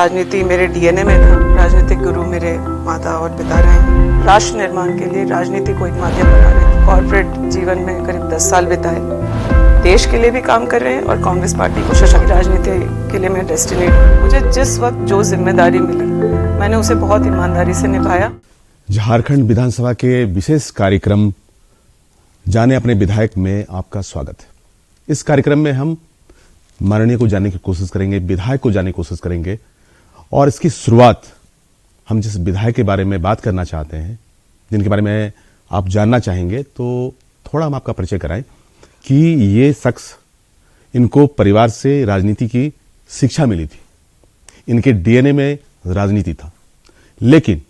राजनीति मेरे डीएनए में था। राजनीतिक गुरु मेरे माता और पिता रहे हैं। राष्ट्र निर्माण के लिए राजनीति को एक माध्यम बना रहे थे। कॉर्पोरेट जीवन में करीब 10 साल बिताए, देश के लिए भी काम कर रहे हैं और कांग्रेस पार्टी को सशक्त राजनीति के लिए मैं डेस्टिनेट हूँ। मुझे जिस वक्त जो जिम्मेदारी मिली मैंने उसे बहुत ईमानदारी से निभाया। झारखंड विधानसभा के विशेष कार्यक्रम जाने अपने विधायक में आपका स्वागत है। इस कार्यक्रम में हम माननीय को जानने की कोशिश करेंगे, विधायक को जानने की कोशिश करेंगे और इसकी शुरुआत हम जिस विधायक के बारे में बात करना चाहते हैं, जिनके बारे में आप जानना चाहेंगे, तो थोड़ा हम आपका परिचय कराएं कि ये शख्स, इनको परिवार से राजनीति की शिक्षा मिली थी, इनके डीएनए में राजनीति था, लेकिन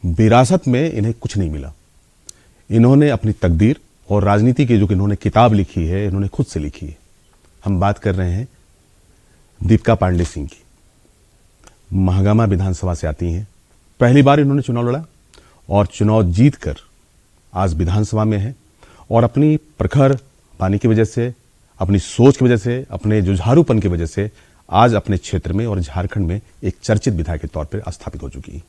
विरासत में इन्हें कुछ नहीं मिला। इन्होंने अपनी तकदीर और राजनीति की जो इन्होंने किताब लिखी है, इन्होंने खुद से लिखी है। हम बात कर रहे हैं दीपिका पांडे सिंह की। महागामा विधानसभा से आती हैं, पहली बार इन्होंने चुनाव लड़ा और चुनाव जीतकर आज विधानसभा में है और अपनी प्रखर वाणी की वजह से, अपनी सोच की वजह से, अपने जुझारूपन की वजह से आज अपने क्षेत्र में और झारखंड में एक चर्चित विधायक के तौर पर स्थापित हो चुकी है।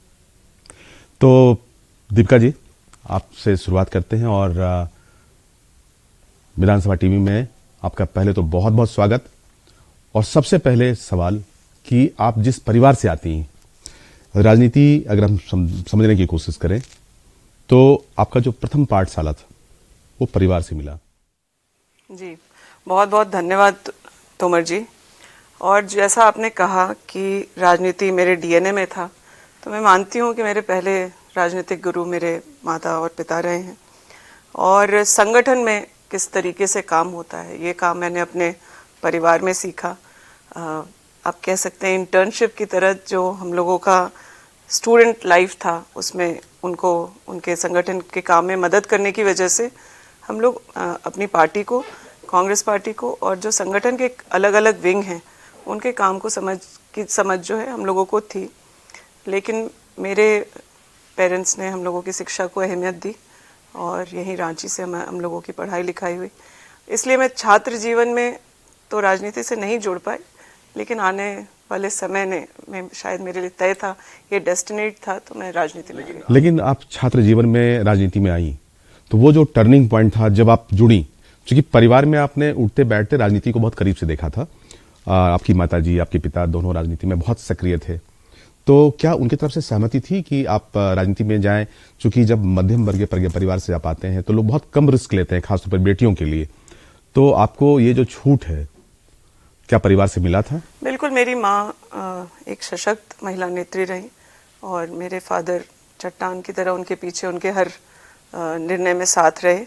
तो दीपिका जी, आपसे शुरुआत करते हैं और विधानसभा टीवी में आपका पहले तो बहुत बहुत स्वागत। और सबसे पहले सवाल कि आप जिस परिवार से आती हैं, राजनीति अगर हम समझने की कोशिश करें तो आपका जो प्रथम पाठशाला था वो परिवार से मिला। जी, बहुत बहुत धन्यवाद तोमर जी। और जैसा आपने कहा कि राजनीति मेरे डीएनए में था, तो मैं मानती हूँ कि मेरे पहले राजनीतिक गुरु मेरे माता और पिता रहे हैं। और संगठन में किस तरीके से काम होता है, ये काम मैंने अपने परिवार में सीखा। आप कह सकते हैं इंटर्नशिप की तरह जो हम लोगों का स्टूडेंट लाइफ था, उसमें उनको उनके संगठन के काम में मदद करने की वजह से हम लोग अपनी पार्टी को, कांग्रेस पार्टी को, और जो संगठन के अलग अलग विंग हैं उनके काम को समझ जो है हम लोगों को थी। लेकिन मेरे पेरेंट्स ने हम लोगों की शिक्षा को अहमियत दी और यहीं रांची से हम लोगों की पढ़ाई लिखाई हुई। इसलिए मैं छात्र जीवन में तो राजनीति से नहीं जुड़ पाई, लेकिन आने वाले समय में शायद मेरे लिए तय था, ये डेस्टिनेट था, तो मैं राजनीति में गई। लेकिन आप छात्र जीवन में राजनीति में आई, तो वो जो टर्निंग पॉइंट था जब आप जुड़ी, क्योंकि परिवार में आपने उठते बैठते राजनीति को बहुत करीब से देखा था, आपकी माताजी, आपके पिता दोनों राजनीति में बहुत सक्रिय थे, तो क्या उनकी तरफ से सहमति थी कि आप राजनीति में जाएं? क्योंकि जब मध्यम वर्गीय परिवार से आप आते हैं तो लोग बहुत कम रिस्क लेते हैं, खासतौर पर बेटियों के लिए, तो आपको ये जो छूट है क्या परिवार से मिला था? बिल्कुल, मेरी माँ एक सशक्त महिला नेत्री रही और मेरे फादर चट्टान की तरह उनके पीछे उनके हर निर्णय में साथ रहे।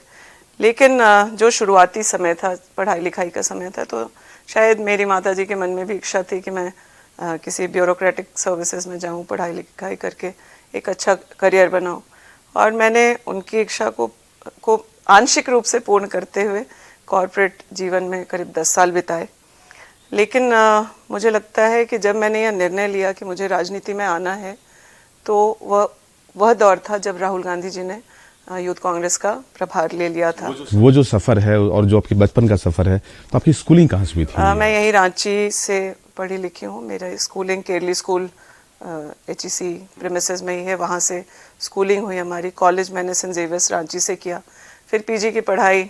लेकिन जो शुरुआती समय था, पढ़ाई लिखाई का समय था, तो शायद मेरी माताजी के मन में भी इच्छा थी कि मैं किसी ब्यूरोक्रेटिक सर्विसेज में जाऊं, पढ़ाई लिखाई करके एक अच्छा करियर बनाऊं। और मैंने उनकी इच्छा को आंशिक रूप से पूर्ण करते हुए कॉर्पोरेट जीवन में करीब 10 साल बिताए। लेकिन मुझे लगता है कि जब मैंने यह निर्णय लिया कि मुझे राजनीति में आना है, तो वह दौर था जब राहुल गांधी जी ने यूथ कांग्रेस का प्रभार ले लिया था। वो जो सफर है और जो आपके बचपन का सफर है, तो आपकी स्कूलिंग कहाँ से हुई थी? मैं यही रांची से पढ़ी लिखी हूँ। मेरा स्कूलिंग केरली स्कूल HEC प्रीमिसेस में ही है, वहाँ से स्कूलिंग हुई हमारी। कॉलेज मैंने सेंट जेवियर्स रांची से किया, फिर पीजी की पढ़ाई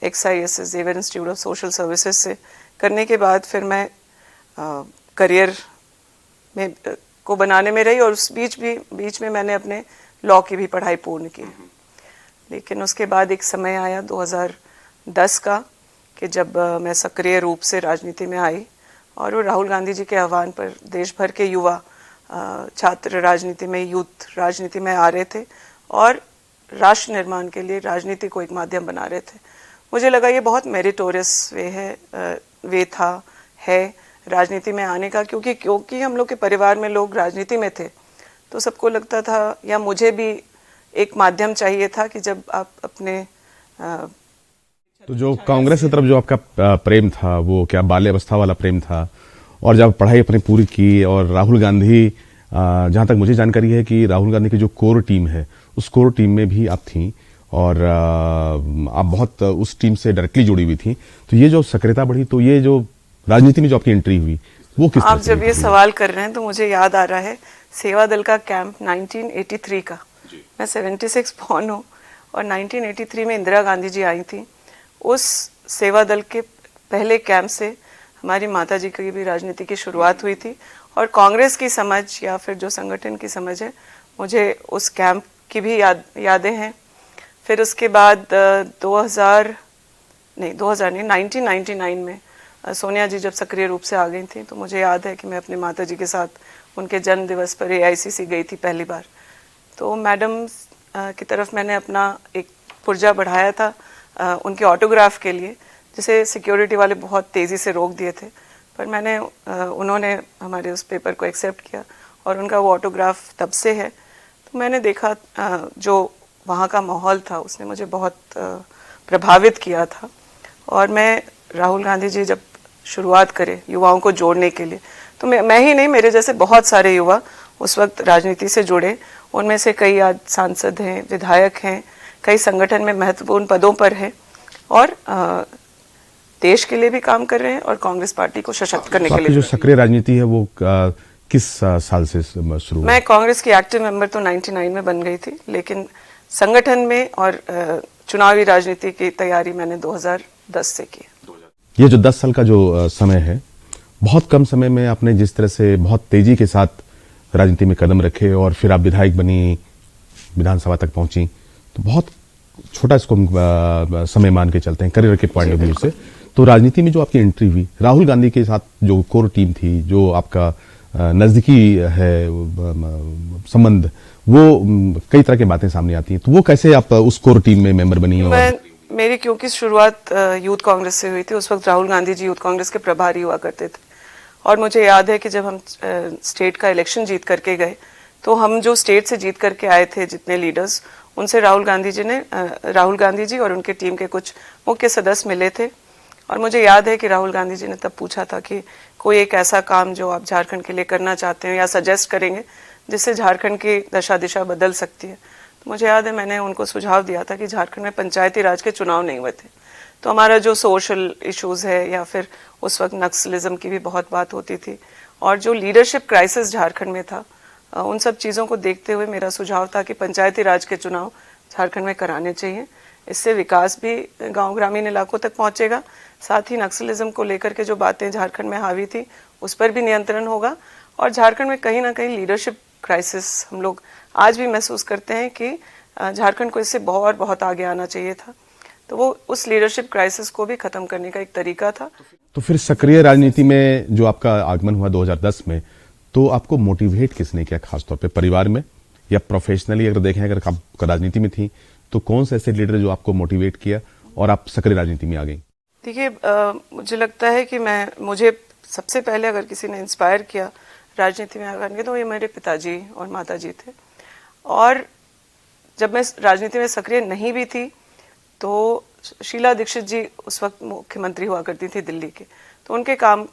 XIS Xavier Institute of Social Services से करने के बाद फिर मैं करियर में को बनाने में रही और उस बीच में मैंने अपने लॉ की भी पढ़ाई पूर्ण की। लेकिन उसके बाद एक समय आया 2010 का कि जब मैं सक्रिय रूप से राजनीति में आई और वो राहुल गांधी जी के आह्वान पर देश भर के युवा छात्र राजनीति में, यूथ राजनीति में आ रहे थे और राष्ट्र निर्माण के लिए राजनीति को एक माध्यम बना रहे थे। मुझे लगा ये बहुत मेरिटोरियस वे है राजनीति में आने का, क्योंकि हम लोग के परिवार में लोग राजनीति में थे, तो सबको लगता था, या मुझे भी एक माध्यम चाहिए था कि जब आप अपने तो जो कांग्रेस की तरफ जो आपका प्रेम था, वो क्या बाल्यावस्था वाला प्रेम था? और जब पढ़ाई अपनी पूरी की और राहुल गांधी, जहां तक मुझे जानकारी है कि राहुल गांधी की जो कोर टीम है, उस कोर टीम में भी आप थीं और आप बहुत उस टीम से डायरेक्टली जुड़ी हुई थी, तो ये जो सक्रियता बढ़ी, तो ये जो राजनीति में जो आपकी एंट्री हुई, वो किस तरह आप से जब ये थी? सवाल कर रहे हैं तो मुझे याद आ रहा है सेवा दल का कैंप 1983 का। मैं 76 बॉर्न हूँ और 1983 में इंदिरा गांधी जी आई थी। उस सेवा दल के पहले कैंप से हमारी माता जी की भी राजनीति की शुरुआत हुई थी और कांग्रेस की समझ या फिर जो संगठन की समझ है, मुझे उस कैंप की भी यादें हैं। फिर उसके बाद 2000 नहीं 1999 में सोनिया जी जब सक्रिय रूप से आ गई थी तो मुझे याद है कि मैं अपने माता जी के साथ उनके जन्म दिवस पर AICC गई थी पहली बार। तो मैडम की तरफ मैंने अपना एक पुर्जा बढ़ाया था उनके ऑटोग्राफ के लिए, जिसे सिक्योरिटी वाले बहुत तेज़ी से रोक दिए थे, पर उन्होंने हमारे उस पेपर को एक्सेप्ट किया और उनका वो ऑटोग्राफ तब से है। तो मैंने देखा जो वहाँ का माहौल था उसने मुझे बहुत प्रभावित किया था। और मैं राहुल गांधी जी जब शुरुआत करे युवाओं को जोड़ने के लिए, तो मैं ही नहीं, मेरे जैसे बहुत सारे युवा उस वक्त राजनीति से जुड़े। उनमें से कई आज सांसद हैं, विधायक हैं, कई संगठन में महत्वपूर्ण पदों पर हैं और देश के लिए भी काम कर रहे हैं और कांग्रेस पार्टी को सशक्त करने के लिए। जो सक्रिय राजनीति है वो किस साल से शुरू? मैं कांग्रेस की एक्टिव मेंबर तो 99 में बन गई थी, लेकिन संगठन में और चुनावी राजनीति की तैयारी मैंने 2010 से की। ये जो 10 साल का जो समय है, बहुत कम समय में आपने जिस तरह से बहुत तेजी के साथ राजनीति में कदम रखे और फिर आप विधायक बनी, विधानसभा तक पहुंची, तो बहुत छोटा इसको समय मान के चलते हैं करियर के पॉइंट ऑफ व्यू से। तो राजनीति में जो आपकी एंट्री हुई, राहुल गांधी के साथ जो कोर टीम थी, जो आपका नजदीकी है संबंध, वो कई तरह की बातें सामने आती हैं। तो वो कैसे आप उस कोर टीम में मेंबर बनी? और मेरी क्योंकि शुरुआत यूथ कांग्रेस से हुई थी, उस वक्त राहुल गांधी जी यूथ कांग्रेस के प्रभारी हुआ करते थे और मुझे याद है कि जब हम स्टेट का इलेक्शन जीत करके गए तो हम जो स्टेट से जीत करके आए थे जितने लीडर्स, उनसे राहुल गांधी जी और उनके टीम के कुछ मुख्य सदस्य मिले थे और मुझे याद है कि राहुल गांधी जी ने तब पूछा था कि कोई एक ऐसा काम जो आप झारखंड के लिए करना चाहते हैं या सजेस्ट करेंगे जिससे झारखंड की दशा दिशा बदल सकती है। तो मुझे याद है मैंने उनको सुझाव दिया था कि झारखंड में पंचायती राज के चुनाव नहीं हुए थे, तो हमारा जो सोशल इश्यूज है या फिर उस वक्त नक्सलिज्म की भी बहुत बात होती थी और जो लीडरशिप क्राइसिस झारखंड में था, उन सब चीज़ों को देखते हुए मेरा सुझाव था कि पंचायती राज के चुनाव झारखंड में कराने चाहिए। इससे विकास भी गांव ग्रामीण इलाकों तक पहुंचेगा, साथ ही नक्सलिज्म को लेकर के जो बातें झारखंड में हावी थी उस पर भी नियंत्रण होगा और झारखंड में कहीं ना कहीं लीडरशिप क्राइसिस हम लोग आज भी महसूस करते हैं कि झारखंड को इससे बहुत आगे आना चाहिए था। तो वो उस लीडरशिप क्राइसिस को भी खत्म करने का एक तरीका था। तो फिर सक्रिय राजनीति में जो आपका आगमन हुआ 2010 में, तो आपको मोटिवेट किसने किया, खासतौर पे परिवार में या प्रोफेशनली अगर देखें, अगर आप राजनीति में थी तो कौन से ऐसे लीडर जो आपको मोटिवेट किया और आप सक्रिय राजनीति में आ गई? देखिए, मुझे लगता है कि मुझे सबसे पहले अगर किसी ने इंस्पायर किया राजनीति में आकर के तो ये मेरे पिताजी और माताजी थे। और जब मैं राजनीति में सक्रिय नहीं भी थी तो शीला दीक्षित जी उस वक्त मुख्यमंत्री हुआ करती थी दिल्ली के, तो उनके काम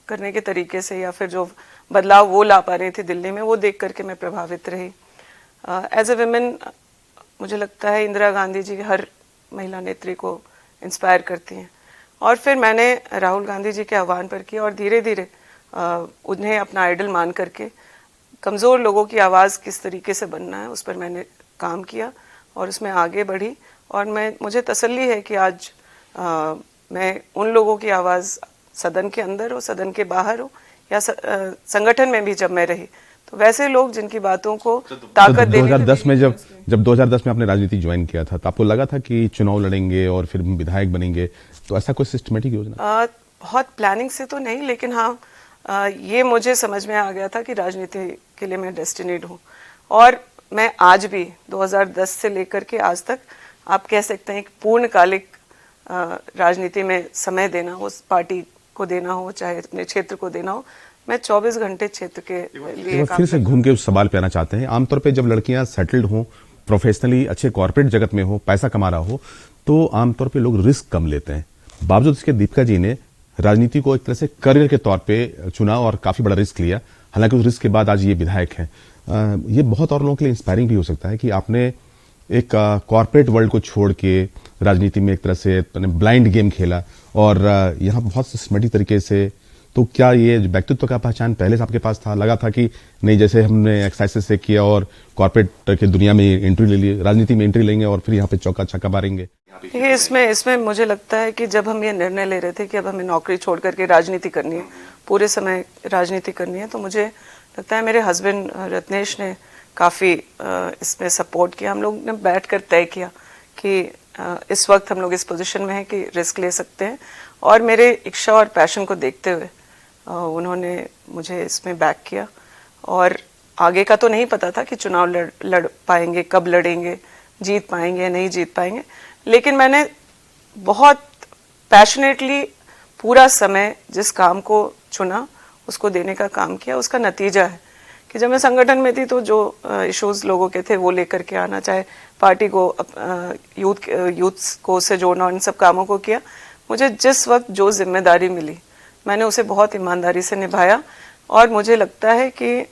करने के तरीके से या फिर जो बदलाव वो ला पा रही थी दिल्ली में, वो देख करके मैं प्रभावित रही। एज ए वुमेन मुझे लगता है इंदिरा गांधी जी हर महिला नेत्री को इंस्पायर करती हैं और फिर मैंने राहुल गांधी जी के आह्वान पर किया और धीरे धीरे उन्हें अपना आइडल मान करके कमज़ोर लोगों की आवाज़ किस तरीके से बनना है उस पर मैंने काम किया और उसमें आगे बढ़ी। और मुझे तसल्ली है कि आज मैं उन लोगों की आवाज़ सदन के अंदर हो, सदन के बाहर हो या संगठन में भी जब मैं रही, तो वैसे लोग जिनकी बातों को ताकत देने 2010 में जब 2010 में आपने राजनीति ज्वाइन किया था तो आपको लगा था कि चुनाव लड़ेंगे और फिर विधायक बनेंगे, तो ऐसा कोई सिस्टमेटिक योजना? बहुत प्लानिंग से तो नहीं, लेकिन हाँ ये मुझे समझ में आ गया था कि राजनीति के लिए मैं डेस्टिनीड हूँ। और मैं आज भी 2010 से लेकर के आज तक आप कह सकते हैं एक पूर्णकालिक राजनीति में समय देना हो, उस पार्टी को देना हो चाहे अपने क्षेत्र को देना हो, मैं 24 घंटे क्षेत्र के लिए फिर से घूम के उस सवाल पे आना चाहते हैं। आमतौर पे जब लड़कियां सेटल्ड हों, प्रोफेशनली अच्छे कॉर्पोरेट जगत में हो, पैसा कमा रहा हो, तो आमतौर पे लोग रिस्क कम लेते हैं। बावजूद इसके दीपिका जी ने राजनीति को एक तरह से करियर के तौर पे चुना और काफी बड़ा रिस्क लिया। हालांकि उस रिस्क के बाद आज ये विधायक हैं। ये बहुत और लोगों के लिए इंस्पायरिंग भी हो सकता है कि आपने एक कॉर्पोरेट वर्ल्ड को छोड़ के राजनीति में एक तरह से ब्लाइंड गेम खेला और यहाँ बहुत सिस्टमेटिक तरीके से तो क्या ये व्यक्तित्व का पहचान पहले से आपके पास था, लगा था कि नहीं जैसे हमने एक्सरसाइज से किया और कॉर्पोरेट की दुनिया में एंट्री ले ली, राजनीति में एंट्री लेंगे और फिर यहाँ पे चौका छक्का मारेंगे? देखिए, इसमें मुझे लगता है कि जब हम ये निर्णय ले रहे थे कि अब हमें नौकरी छोड़ करके राजनीति करनी है, पूरे समय राजनीति करनी है, तो मुझे लगता है मेरे हस्बैंड रत्नेश ने काफ़ी इसमें सपोर्ट किया। हम लोग ने बैठ कर तय किया कि इस वक्त हम लोग इस पोजीशन में हैं कि रिस्क ले सकते हैं, और मेरे इच्छा और पैशन को देखते हुए उन्होंने मुझे इसमें बैक किया। और आगे का तो नहीं पता था कि चुनाव लड़ पाएंगे, कब लड़ेंगे, जीत पाएंगे या नहीं जीत पाएंगे, लेकिन मैंने बहुत पैशनेटली पूरा समय जिस काम को चुना उसको देने का काम किया। उसका नतीजा है कि जब मैं संगठन में थी तो जो इश्यूज लोगों के थे वो लेकर के आना, चाहे पार्टी को यूथ को से जोड़ना, इन सब कामों को किया। मुझे जिस वक्त जो जिम्मेदारी मिली मैंने उसे बहुत ईमानदारी से निभाया, और मुझे लगता है कि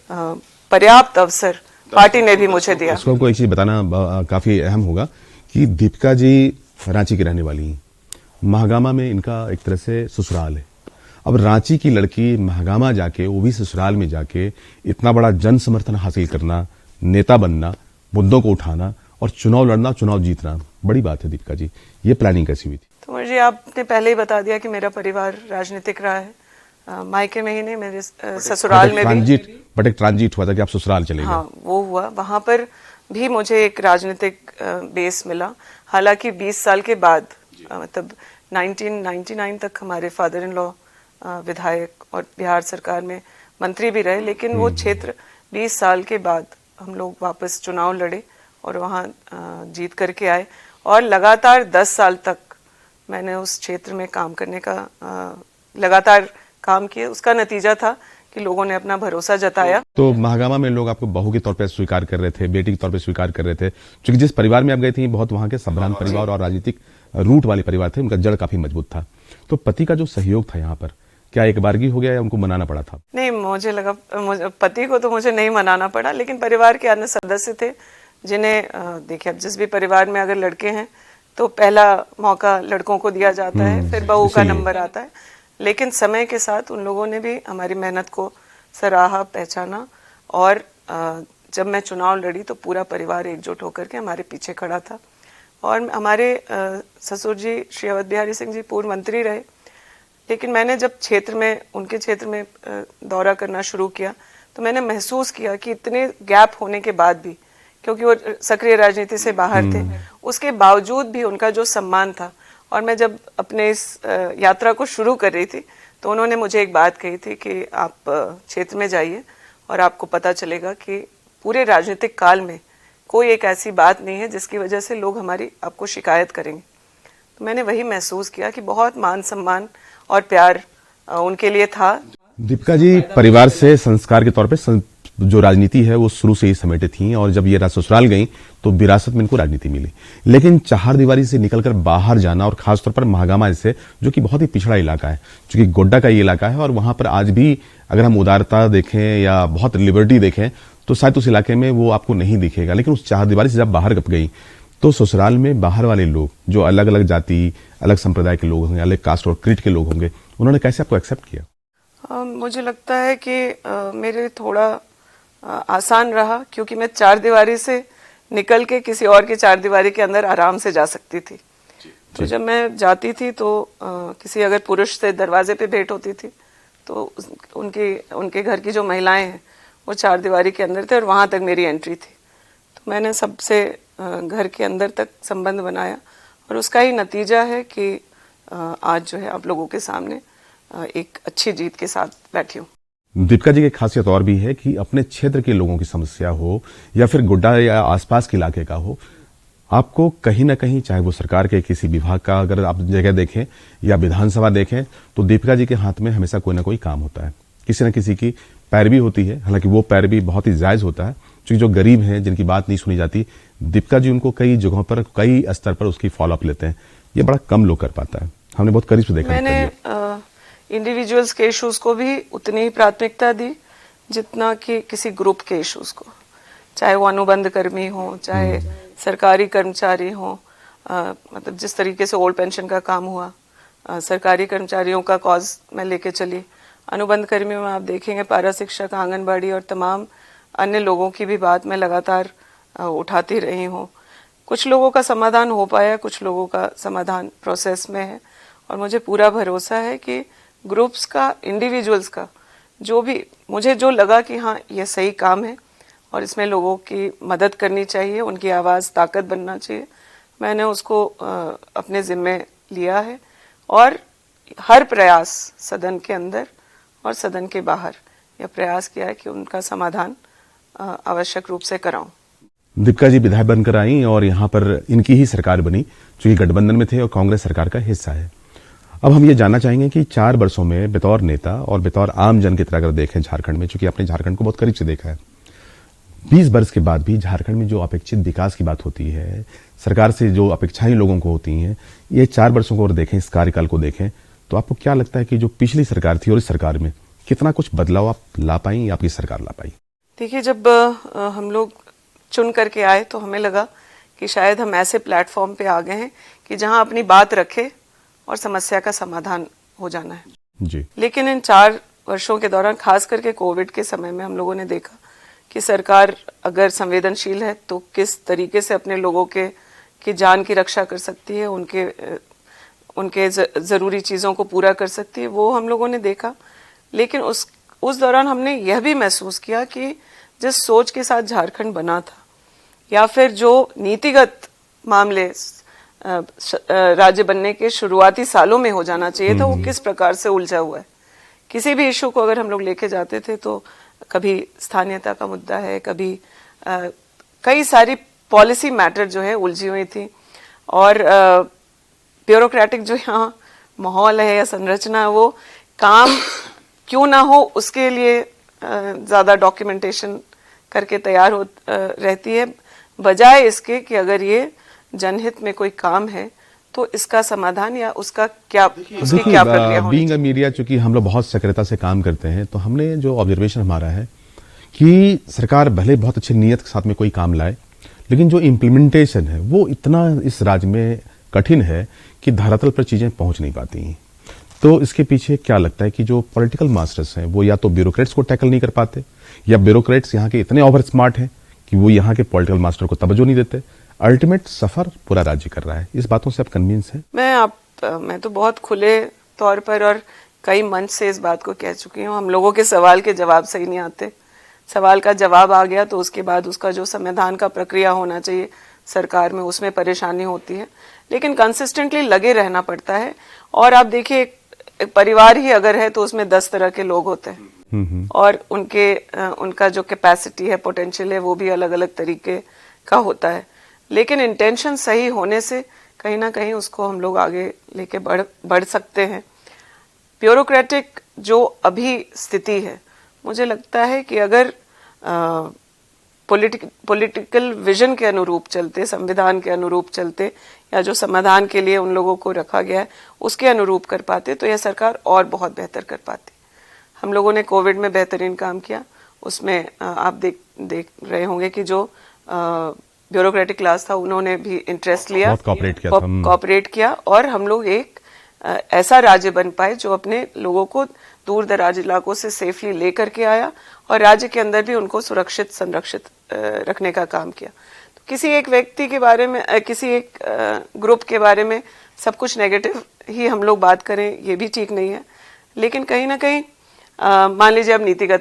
पर्याप्त अवसर पार्टी ने भी मुझे दिया। आपको एक चीज बताना काफी अहम होगा कि दीपिका जी रांची की रहने वाली हैं। महागामा में इनका एक तरह से ससुराल है। अब रांची की लड़की महागामा जाके, वो भी ससुराल में जाके इतना बड़ा जन समर्थन हासिल करना, नेता बनना, मुद्दों को उठाना और चुनाव लड़ना, चुनाव जीतना, बड़ी बात है दीपिका जी। ये प्लानिंग कैसी हुई थी? तो मुझे आपने पहले ही बता दिया कि मेरा परिवार राजनीतिक रहा है। मायके में ही नहीं, मेरे ससुराल में भी। बट एक ट्रांजिट हुआ था कि आप ससुराल चले गए। हाँ, वो हुआ। वहां पर भी मुझे एक राजनीतिक बेस मिला। हालांकि 20 साल के बाद, मतलब 1999 तक हमारे फादर इन लॉ विधायक और बिहार सरकार में मंत्री भी रहे, लेकिन वो क्षेत्र 20 साल के बाद हम लोग वापस चुनाव लड़े और वहाँ जीत करके आए, और लगातार 10 साल तक मैंने उस क्षेत्र में काम करने का लगातार काम किया। उसका नतीजा था कि लोगों ने अपना भरोसा जताया। तो महागामा में लोग आपको बहू के तौर पे स्वीकार कर रहे थे, बेटी के तौर पे स्वीकार कर रहे थे, क्योंकि जिस परिवार में आप गए थे बहुत वहां के संभ्रांत परिवार और राजनीतिक रूट वाले परिवार थे, उनका जड़ काफी मजबूत था। तो पति का जो सहयोग था यहाँ पर, क्या एक बारगी हो गया या उनको मनाना पड़ा था? नहीं, मुझे लगा पति को तो मुझे नहीं मनाना पड़ा, लेकिन परिवार के अन्य सदस्य थे जिन्हें देखिए, अब जिस भी परिवार में अगर लड़के हैं तो पहला मौका लड़कों को दिया जाता है, फिर बहू का नंबर आता है। लेकिन समय के साथ उन लोगों ने भी हमारी मेहनत को सराहा, पहचाना, और जब मैं चुनाव लड़ी तो पूरा परिवार एकजुट होकर के हमारे पीछे खड़ा था। और हमारे ससुर जी श्री अवध बिहारी सिंह जी पूर्व मंत्री रहे, लेकिन मैंने जब उनके क्षेत्र में दौरा करना शुरू किया तो मैंने महसूस किया कि इतने गैप होने के बाद भी, क्योंकि वो सक्रिय राजनीति से बाहर थे, उसके बावजूद भी उनका जो सम्मान था। और मैं जब अपने इस यात्रा को शुरू कर रही थी तो उन्होंने मुझे एक बात कही थी कि आप क्षेत्र में जाइए और आपको पता चलेगा कि पूरे राजनीतिक काल में कोई एक ऐसी बात नहीं है जिसकी वजह से लोग आपको शिकायत करेंगे। तो मैंने वही महसूस किया कि बहुत मान सम्मान और प्यार उनके लिए था। दीपिका जी परिवार से संस्कार के तौर पे जो राजनीति है वो शुरू से ही समेटे थी, और जब ये ससुराल गई तो विरासत में इनको राजनीति मिली। लेकिन चारदीवारी से निकलकर बाहर जाना, और खासतौर पर महागामा जैसे जो कि बहुत ही पिछड़ा इलाका है, क्योंकि गोड्डा का ये इलाका है, और वहां पर आज भी अगर हम उदारता देखें या बहुत लिबर्टी देखें तो शायद उस इलाके में वो आपको नहीं दिखेगा। लेकिन उस चारदीवारी से जब बाहर गई तो ससुराल में बाहर वाले लोग, जो अलग अलग जाति, अलग संप्रदाय के लोग होंगे, अलग कास्ट और क्रीड के लोग होंगे, उन्होंने कैसे आपको एक्सेप्ट किया? मुझे लगता है कि मेरे थोड़ा आसान रहा, क्योंकि मैं चारदीवारी से निकल के किसी और की चारदीवारी के अंदर आराम से जा सकती थी। तो जब मैं जाती थी तो किसी अगर पुरुष से दरवाजे पे भेंट होती थी तो उनके घर की जो महिलाएं हैं वो चारदीवारी के अंदर थे और वहां तक मेरी एंट्री थी। तो मैंने सबसे घर के अंदर तक संबंध बनाया, और उसका ही नतीजा है कि आज जो है आप लोगों के सामने एक अच्छी जीत के साथ बैठी हूँ। दीपिका जी की खासियत और भी है कि अपने क्षेत्र के लोगों की समस्या हो या फिर गोड्डा या आसपास के इलाके का हो, आपको कहीं ना कहीं, चाहे वो सरकार के किसी विभाग का अगर आप जगह देखें या विधानसभा देखें, तो दीपिका जी के हाथ में हमेशा कोई ना कोई काम होता है, किसी न किसी की पैरवी होती है। हालांकि वो पैरवी बहुत ही जायज होता है, क्योंकि जो गरीब हैं, जिनकी बात नहीं सुनी जाती, दीपिका जी उनको कई जगहों पर, कई स्तर पर उसकी फॉलोअप लेते हैं। ये बड़ा कम लोग कर पाता है, हमने बहुत करीब से देखा। मैंने इंडिविजुअल्स के इश्यूज को भी उतनी ही प्राथमिकता दी जितना कि किसी ग्रुप के इश्यूज को, चाहे वो अनुबंध कर्मी हो, चाहे सरकारी कर्मचारी हो। मतलब जिस तरीके से ओल्ड पेंशन का काम हुआ, सरकारी कर्मचारियों का कॉज मैं लेके चली, अनुबंध कर्मियों में आप देखेंगे पारा शिक्षक, आंगनबाड़ी और तमाम अन्य लोगों की भी बात मैं लगातार उठाती रही हूँ। कुछ लोगों का समाधान हो पाया, कुछ लोगों का समाधान प्रोसेस में है, और मुझे पूरा भरोसा है कि ग्रुप्स का, इंडिविजुअल्स का, जो भी मुझे जो लगा कि हाँ ये सही काम है और इसमें लोगों की मदद करनी चाहिए, उनकी आवाज़ ताकत बनना चाहिए, मैंने उसको अपने ज़िम्मे लिया है और हर प्रयास सदन के अंदर और सदन के बाहर यह प्रयास किया है कि उनका समाधान आवश्यक रूप से कराऊं। दीपिका जी विधायक बनकर आई और यहाँ पर इनकी ही सरकार बनी, जो ये गठबंधन में थे और कांग्रेस सरकार का हिस्सा है। अब हम ये जानना चाहेंगे कि 4 वर्षों में बतौर नेता और बतौर आम जन की तरह अगर देखें झारखंड में, चूंकि आपने झारखंड को बहुत करीब से देखा है, 20 वर्ष के बाद भी झारखंड में जो अपेक्षित विकास की बात होती है, सरकार से जो अपेक्षाएं लोगों को होती हैं, ये 4 वर्षों को अगर देखें, इस कार्यकाल को देखें, तो आपको क्या लगता है कि जो पिछली सरकार थी और इस सरकार में कितना कुछ बदलाव आप ला पाई या आपकी सरकार ला पाई? देखिए, जब हम लोग चुन करके आए तो हमें लगा कि शायद हम ऐसे प्लेटफॉर्म पे आ गए हैं कि जहां अपनी बात रखे और समस्या का समाधान हो जाना है जी। लेकिन इन 4 वर्षों के दौरान, खास करके कोविड के समय में, हम लोगों ने देखा कि सरकार अगर संवेदनशील है तो किस तरीके से अपने लोगों की जान की रक्षा कर सकती है, उनके जरूरी चीजों को पूरा कर सकती है, वो हम लोगों ने देखा। लेकिन उस दौरान हमने यह भी महसूस किया कि जिस सोच के साथ झारखंड बना था, या फिर जो नीतिगत मामले राज्य बनने के शुरुआती सालों में हो जाना चाहिए था, वो किस प्रकार से उलझा हुआ है। किसी भी इशू को अगर हम लोग लेके जाते थे तो कभी स्थानीयता का मुद्दा है, कभी कई सारी पॉलिसी मैटर जो है उलझी हुई थी, और ब्यूरोक्रेटिक जो यहाँ माहौल है या संरचना है, वो काम क्यों ना हो उसके लिए ज्यादा डॉक्यूमेंटेशन करके तैयार हो रहती है, बजाय इसके कि अगर ये जनहित में कोई काम है तो इसका समाधान या उसकी क्या प्रक्रिया होनी। बीइंग अ मीडिया, चूंकि हम लोग बहुत सक्रियता से काम करते हैं, तो हमने जो ऑब्जर्वेशन हमारा है कि सरकार भले बहुत अच्छी नीयत के साथ में कोई काम लाए, लेकिन जो इम्प्लीमेंटेशन है वो इतना इस राज्य में कठिन है कि धरातल पर चीजें पहुंच नहीं पाती हैं। तो इसके पीछे क्या लगता है कि जो पॉलिटिकल मास्टर्स हैं वो या तो ब्यूरोक्रेट्स को टैकल नहीं कर पाते, या ब्यूरोक्रेट्स यहाँ के इतने ओवर स्मार्ट हैं कि वो यहाँ के पॉलिटिकल मास्टर को तवज्जो नहीं देते। अल्टीमेट सफर पूरा राज्य कर रहा है। इस बातों से आप कन्विंस हैं? मैं तो बहुत खुले तौर पर और कई मंच से इस बात को कह चुकी हूँ। हम लोगों के सवाल के जवाब सही नहीं आते। सवाल का जवाब आ गया तो उसके बाद उसका जो समाधान का प्रक्रिया होना चाहिए सरकार में, उसमें परेशानी होती है, लेकिन कंसिस्टेंटली लगे रहना पड़ता है। और आप देखिए, एक परिवार ही अगर है तो उसमें 10 तरह के लोग होते हैं, और उनका जो कैपेसिटी है, पोटेंशियल है, वो भी अलग अलग तरीके का होता है। लेकिन इंटेंशन सही होने से कहीं ना कहीं उसको हम लोग आगे लेके बढ़ सकते हैं। ब्यूरोक्रेटिक जो अभी स्थिति है, मुझे लगता है कि अगर पॉलिटिकल विजन के अनुरूप चलते, संविधान के अनुरूप चलते, या जो समाधान के लिए उन लोगों को रखा गया है उसके अनुरूप कर पाते, तो यह सरकार और बहुत बेहतर कर पाती। हम लोगों ने कोविड में बेहतरीन काम किया। उसमें आप देख रहे होंगे कि जो ब्यूरोक्रेटिक क्लास था उन्होंने भी इंटरेस्ट लिया, कॉपरेट किया, और हम लोग एक ऐसा राज्य बन पाए जो अपने लोगों को दूर दराज इलाकों से सेफली लेकर के आया और राज्य के अंदर भी उनको सुरक्षित संरक्षित रखने का काम किया। तो किसी एक व्यक्ति के बारे में, किसी एक ग्रुप के बारे में सब कुछ नेगेटिव ही हम लोग बात करें, ये भी ठीक नहीं है। लेकिन कहीं ना कहीं मान लीजिए अब नीतिगत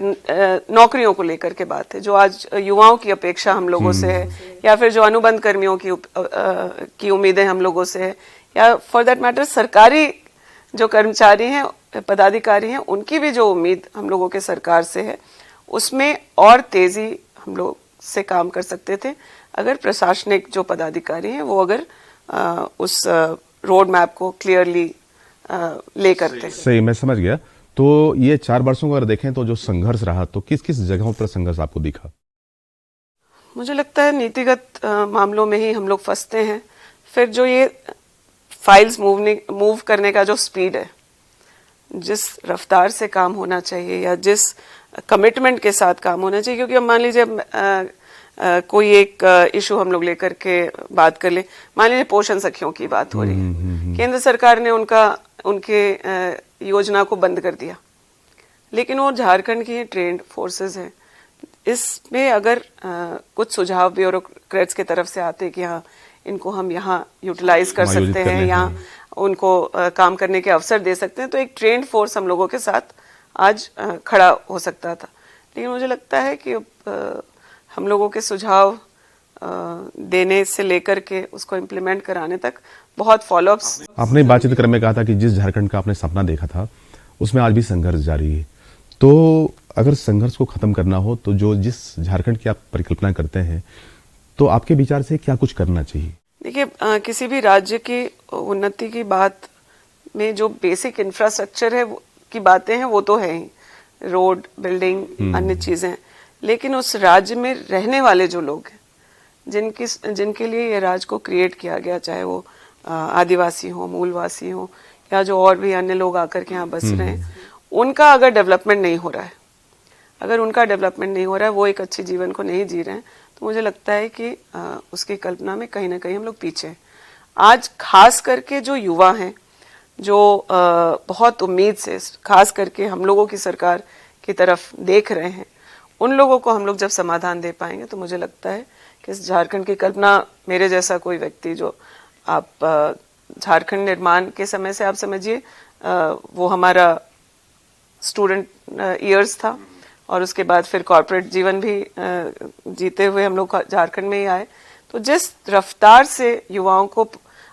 नौकरियों को लेकर के बात है, जो आज युवाओं की अपेक्षा हम लोगों से है, या फिर जो अनुबंध कर्मियों की उम्मीदें हम लोगों से है, या फॉर दैट मैटर सरकारी जो कर्मचारी हैं, पदाधिकारी हैं, उनकी भी जो उम्मीद हम लोगों के सरकार से है, उसमें और तेजी हम लोग से काम कर सकते थे अगर प्रशासनिक जो पदाधिकारी हैं वो अगर उस रोड मैप को क्लियरली ले करते। सही, मैं समझ गया। तो ये 4 वर्षों को अगर देखें तो जो संघर्ष रहा, तो किस किस जगहों पर संघर्ष आपको दिखा? मुझे लगता है नीतिगत मामलों में ही हम लोग फंसते हैं। फिर जो ये फाइल्स मूव करने का जो स्पीड है, जिस रफ्तार से काम होना चाहिए या जिस कमिटमेंट के साथ काम होना चाहिए, क्योंकि अब मान लीजिए कोई एक इशू हम लोग लेकर के बात कर ले, मान लीजिए पोषण सखियों की बात हो रही है, केंद्र सरकार ने उनके योजना को बंद कर दिया। लेकिन वो झारखंड की ट्रेंड फोर्सेस हैं। इसमें अगर कुछ सुझाव ब्यूरोक्रेट्स की तरफ से आते कि हाँ इनको हम यहाँ यूटिलाइज कर समायोजित सकते कर हैं, लें, यहाँ हाँ। उनको काम करने के अवसर दे सकते हैं, तो एक ट्रेंड फोर्स हम लोगों के साथ आज खड़ा हो सकता था। लेकिन मुझे लगता है कि हम लोगों के सुझाव देने से लेकर के उसको इम्प्लीमेंट कराने तक बहुत फॉलोअप्स। आपने बातचीत क्रम में कहा था कि जिस झारखंड का आपने सपना देखा था उसमें आज भी संघर्ष जारी है। तो अगर संघर्ष को खत्म करना हो तो जो जिस झारखंड की आप परिकल्पना करते हैं तो आपके विचार से क्या कुछ करना चाहिए? देखिए, किसी भी राज्य की उन्नति की बात में जो बेसिक इंफ्रास्ट्रक्चर है की बातें हैं वो तो है ही, रोड, बिल्डिंग, अन्य चीजें। लेकिन उस राज्य में रहने वाले जो लोग हैं, जिनके लिए ये राज्य को क्रिएट किया गया, चाहे वो आदिवासी हो, मूलवासी हो, या जो और भी अन्य लोग आकर के यहाँ बस रहे हैं, उनका अगर डेवलपमेंट नहीं हो रहा है, अगर उनका डेवलपमेंट नहीं हो रहा है, वो एक अच्छे जीवन को नहीं जी रहे हैं, तो मुझे लगता है कि उसकी कल्पना में कहीं ना कहीं हम लोग पीछे हैं। आज खास करके जो युवा हैं, जो बहुत उम्मीद से खास करके हम लोगों की सरकार की तरफ देख रहे हैं, उन लोगों को हम लोग जब समाधान दे पाएंगे तो मुझे लगता है कि इस झारखंड की कल्पना, मेरे जैसा कोई व्यक्ति जो आप झारखंड निर्माण के समय से आप समझिए, वो हमारा स्टूडेंट ईयर्स था और उसके बाद फिर कॉर्पोरेट जीवन भी जीते हुए हम लोग झारखंड में ही आए। तो जिस रफ्तार से युवाओं को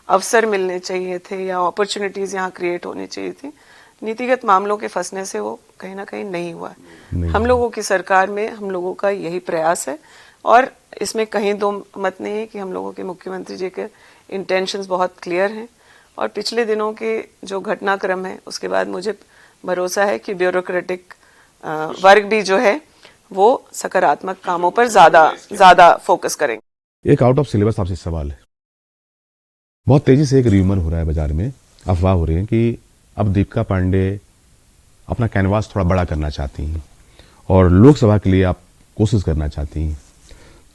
अवसर मिलने चाहिए थे या अपॉर्चुनिटीज यहाँ क्रिएट होनी चाहिए थी, नीतिगत मामलों के फंसने से वो कहीं ना कहीं नहीं हुआ है। हम लोगों की सरकार में हम लोगों का यही प्रयास है और इसमें कहीं दो मत नहीं है कि हम लोगों के मुख्यमंत्री जी के इंटेंशंस बहुत क्लियर हैं। और पिछले दिनों के जो घटनाक्रम है उसके बाद मुझे भरोसा है कि ब्यूरोक्रेटिक वर्ग भी जो है वो सकारात्मक कामों पर ज्यादा फोकस करेंगे। एक आउट ऑफ सिलेबस आपसे सवाल है। बहुत तेजी से एक र्यूमर हो रहा है बाजार में, अफवाह हो रही है कि अब दीपिका पांडे अपना कैनवास थोड़ा बड़ा करना चाहती हैं और लोकसभा के लिए आप कोशिश करना चाहती हैं।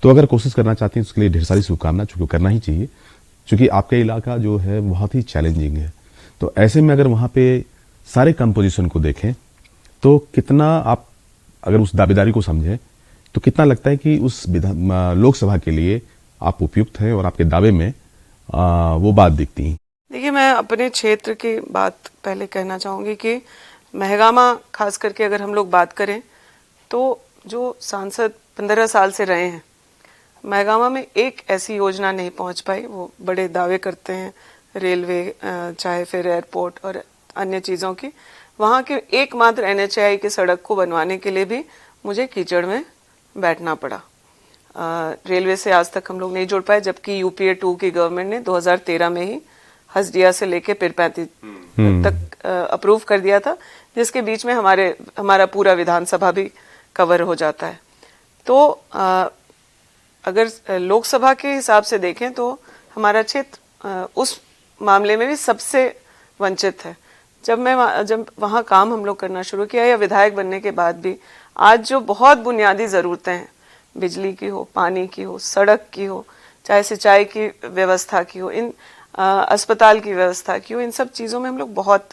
तो अगर कोशिश करना चाहती हैं उसके लिए ढेर सारी शुभकामना, चूंकि करना ही चाहिए, क्योंकि आपका इलाका जो है बहुत ही चैलेंजिंग है। तो ऐसे में अगर वहां पे सारे कंपोजिशन को देखें तो कितना आप अगर उस दावेदारी को समझें तो कितना लगता है कि उस लोकसभा के लिए आप उपयुक्त हैं और आपके दावे में वो बात दिखती है? देखिए, मैं अपने क्षेत्र की बात पहले कहना चाहूंगी कि महगामा खास करके अगर हम लोग बात करें तो जो सांसद 15 साल से रहे हैं, महगामा में एक ऐसी योजना नहीं पहुंच पाई। वो बड़े दावे करते हैं रेलवे, चाहे फिर एयरपोर्ट और अन्य चीज़ों की। वहाँ के एकमात्र NHAI की सड़क को बनवाने के लिए भी मुझे कीचड़ में बैठना पड़ा। रेलवे से आज तक हम लोग नहीं जुड़ पाए, जबकि UPA 2 की गवर्नमेंट ने 2013 में ही हसदिया से लेके पिरपैंती तक अप्रूव कर दिया था, जिसके बीच में हमारा पूरा विधानसभा भी कवर हो जाता है। तो अगर लोकसभा के हिसाब से देखें तो हमारा क्षेत्र उस मामले में भी सबसे वंचित है। जब वहाँ काम हम लोग करना शुरू किया या विधायक बनने के बाद भी आज जो बहुत बुनियादी ज़रूरतें हैं, बिजली की हो, पानी की हो, सड़क की हो, चाहे सिंचाई की व्यवस्था की हो, इन अस्पताल की व्यवस्था की हो, इन सब चीज़ों में हम लोग बहुत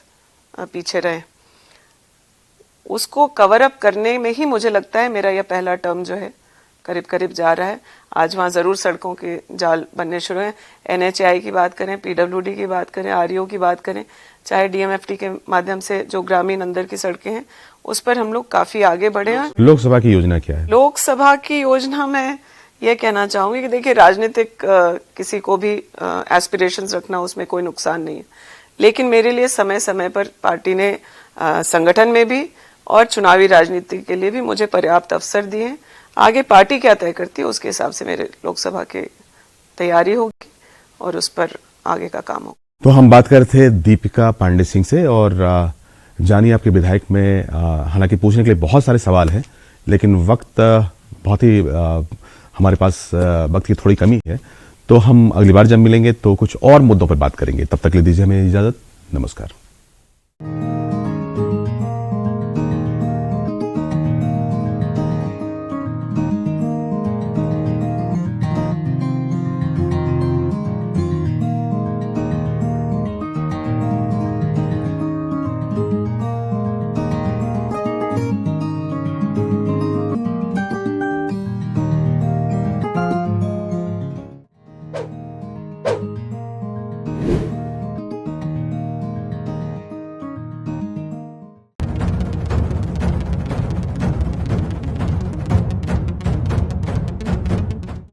पीछे रहे। उसको कवर अप करने में ही मुझे लगता है मेरा यह पहला टर्म जो है करीब करीब जा रहा है। आज वहाँ ज़रूर सड़कों के जाल बनने शुरू हैं। NHAI की बात करें, PWD की बात करें, REO की बात करें, चाहे DMFT के माध्यम से जो ग्रामीण अंदर की सड़कें हैं उस पर हम लोग काफ़ी आगे बढ़े हैं। लोकसभा की योजना क्या है? लोकसभा की योजना में यह कहना चाहूंगी कि देखिए, राजनीतिक किसी को भी एस्पिरेशंस रखना उसमें कोई नुकसान नहीं है, लेकिन मेरे लिए समय समय पर पार्टी ने संगठन में भी और चुनावी राजनीति के लिए भी मुझे पर्याप्त अवसर दिए हैं। आगे पार्टी क्या तय करती है उसके हिसाब से मेरे लोकसभा की तैयारी होगी और उस पर आगे का काम होगा। तो हम बात कर रहे थे दीपिका पांडे सिंह से और जानिए आपके विधायक में हालांकि पूछने के लिए बहुत सारे सवाल हैं, लेकिन वक्त बहुत ही हमारे पास वक्त की थोड़ी कमी है। तो हम अगली बार जब मिलेंगे तो कुछ और मुद्दों पर बात करेंगे। तब तक ले दीजिए हमें इजाजत। नमस्कार।